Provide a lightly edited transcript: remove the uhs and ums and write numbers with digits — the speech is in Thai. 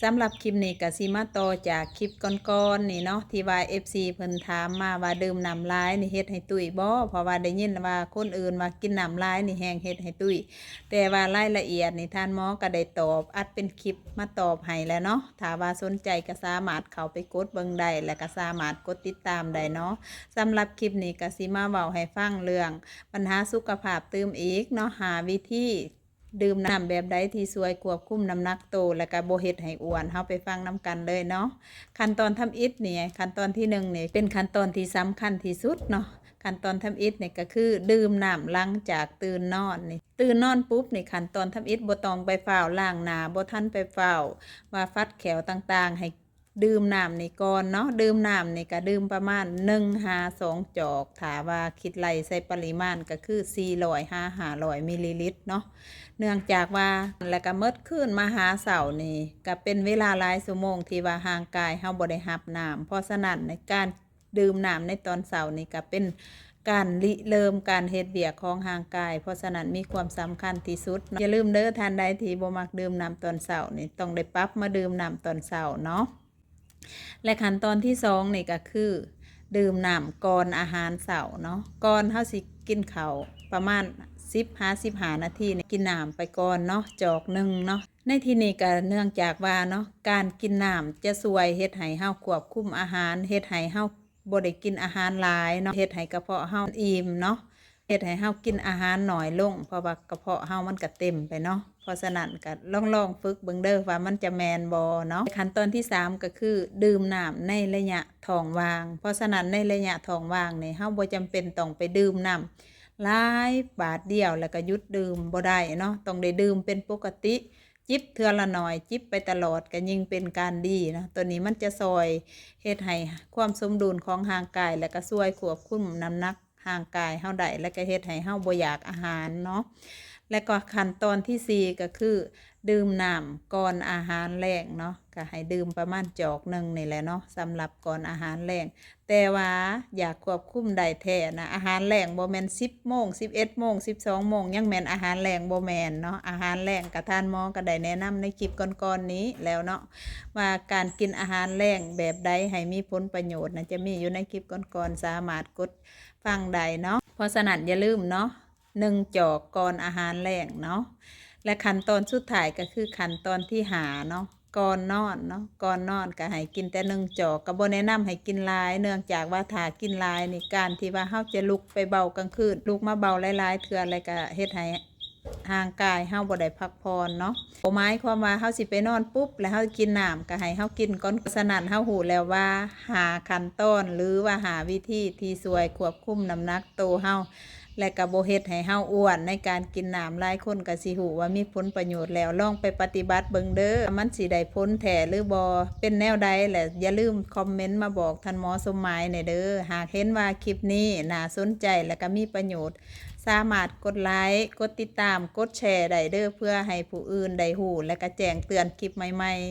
สำหรับคลิปนี้ก็สิมาต่อจากคลิปก่อนๆนี่เนาะที่ว่า FC เพิ่นถามมาว่าดื่มน้ำลายนี่เฮ็ดให้ตุ้ยบ่เพราะว่าได้ยินว่าคนอื่นว่ากินน้ำลายนี่แฮงเฮ็ดให้ตุ้ยแต่ว่ารายละเอียดนี่ท่านหมอก็ได้ตอบอัดเป็นคลิปมาตอบให้แล้วเนาะถ้าว่าสนใจก็สามารถเข้าไปกดเบิ่งได้และก็สามารถกดติดตามได้เนาะสำหรับคลิปนี้ก็สิมาเว้าให้ฟังเรื่องปัญหาสุขภาพตื่มอีกเนาะหาวิธีดื่มน้ำแบบใดที่ช่วยควบคุมน้ำหนักโตและก็บ่เฮ็ดให้อ้วนเฮาไปฟังน้ำกันเลยเนาะขั้นตอนทำอิฐนี่ขั้นตอนที่1นี่เป็นขั้นตอนที่สำคัญที่สุดเนาะขั้นตอนทำอิฐนี่ก็คือดื่มน้ำหลังจากตื่นนอนนี่ตื่นนอนปุ๊บนี่ขั้นตอนทำอิฐบ่ต้องไปฝ้าวล้างหน้าบ่ทันไปฝ้าวว่าฟัดแขวต่างๆให้ดื่มน้ำนี่ก่อนเนาะดื่มน้ำนี่ก็ดื่มประมาณ1-2 จอกถ้าว่าคิดไล่ใส่ปริมาณก็คือ400-500มิลลิลิตรเนาะเนื่องจากว่าแล้วก็เมิดคืนมาหาเสาร์นี่ก็เป็นเวลาหลายชั่วโมงที่ว่าห่างกายเฮาบ่ได้รับน้ำเพราะฉะนั้นในการดื่มน้ำในตอนเช้านี่ก็เป็นการริเริ่มการเฮ็ดเวียกของร่างกายเพราะฉะนั้นมีความสำคัญที่สุดอย่าลืมเด้อท่านใดที่บ่มักดื่มน้ำตอนเช้านี่ต้องได้ปรับมาดื่มน้ำตอนเช้าเนาะและขั้นตอนที่2นี่ก็คือดื่มน้ำก่อนอาหารเช้าเนาะก่อนเฮาสิกินข้าวประมาณ15 นาทีนี่กินน้ำไปก่อนเนาะจอกหนึ่งเนาะในที่นี้ก็เนื่องจากว่าเนาะการกินน้ำจะช่วยเฮ็ดให้เฮาควบคุมอาหารเฮ็ดให้เฮาบ่ได้กินอาหารหลายเนาะเฮ็ดให้กระเพาะเฮาอิ่มเนาะเฮ็ดให้เฮากินอาหารน้อยลงเพราะว่ากระเพาะเฮามันก็เต็มไปเนาะเพราะฉะนั้นก็ลองฝึกเบิ่งเด้อว่ามันจะแม่นบ่เนาะขั้นตอนที่3ก็คือดื่มน้ำในระยะท้องว่างเพราะฉะนั้นในระยะท้องว่างนี่เฮาบ่จำเป็นต้องไปดื่มน้ำหลายบาทเดียวแล้วก็หยุดดื่มบ่ได้เนาะต้องได้ดื่มเป็นปกติจิบเทื่อละหน่อยจิบไปตลอดก็ยิ่งเป็นการดีนะตัวนี้มันจะซอยเฮ็ดให้ความสมดุลของร่างกายและก็ช่วยควบคุมน้ำหนักร่างกายเฮาได้และก็เฮ็ดให้เฮาบ่อยากอาหารเนาะและก็ขั้นตอนที่4ก็คือดื่มน้ำก่อนอาหารแลงเนาะก็ให้ดื่มประมาณจอกหนึ่งนี่แหละเนาะสำหรับก่อนอาหารแลงแต่ว่าอยากควบคุมได้แท้นะอาหารแลงบ่แม่น10 โมง11 โมง12 โมงยังแม่นอาหารแลงบ่แม่นเนาะอาหารแลงกับท่านหมอก็ได้แนะนำในคลิปก่อนๆนี้แล้วเนาะว่าการกินอาหารแลงแบบใดให้มีผลประโยชน์นะจะมีอยู่ในคลิปก่อนๆสามารถกดฟังได้เนาะเพราะฉะนั้นอย่าลืมเนาะ1 จอกก่อนอาหารแลงเนาะและขั้นตอนสุดท้ายก็คือขั้นตอนที่5เนาะก่อนนอนเนาะก่อนนอนก็ให้กินแต่1 จอกก็บ่แนะนำให้กินหลายเนื่องจากว่าถ้ากินหลายนี่การที่ว่าเฮาจะลุกไปเบากลางคืนลุกมาเบาหลายๆเทื่ออะไรก็เฮ็ดให้ร่างกายเฮาบ่ได้พักผ่อนเนาะหมายความว่าเฮาสิไปนอนปุ๊บแล้วเฮากินน้ำก็ให้เฮากินก่อนฉะนั้นเฮาฮู้แล้วว่าหาขั้นตอนหรือว่าหาวิธีที่ช่วยควบคุมน้ำหนักโตเฮาและก็บ่เฮ็ดให้เฮาอ้วนในการกินน้ำหลายคนก็สิฮู้ว่ามีผลประโยชน์แล้วลองไปปฏิบัติเบิ่งเด้อมันสิได้ผลแท้หรือบ่เป็นแนวใดแหละอย่าลืมคอมเมนต์มาบอกท่านหมอสมหมายแหน่เด้อหากเห็นว่าคลิปนี้น่าสนใจและก็มีประโยชน์สามารถกดไลค์กดติดตามกดแชร์ได้เด้อเพื่อให้ผู้อื่นได้ฮู้และก็แจ้งเตือนคลิปใหม่ๆ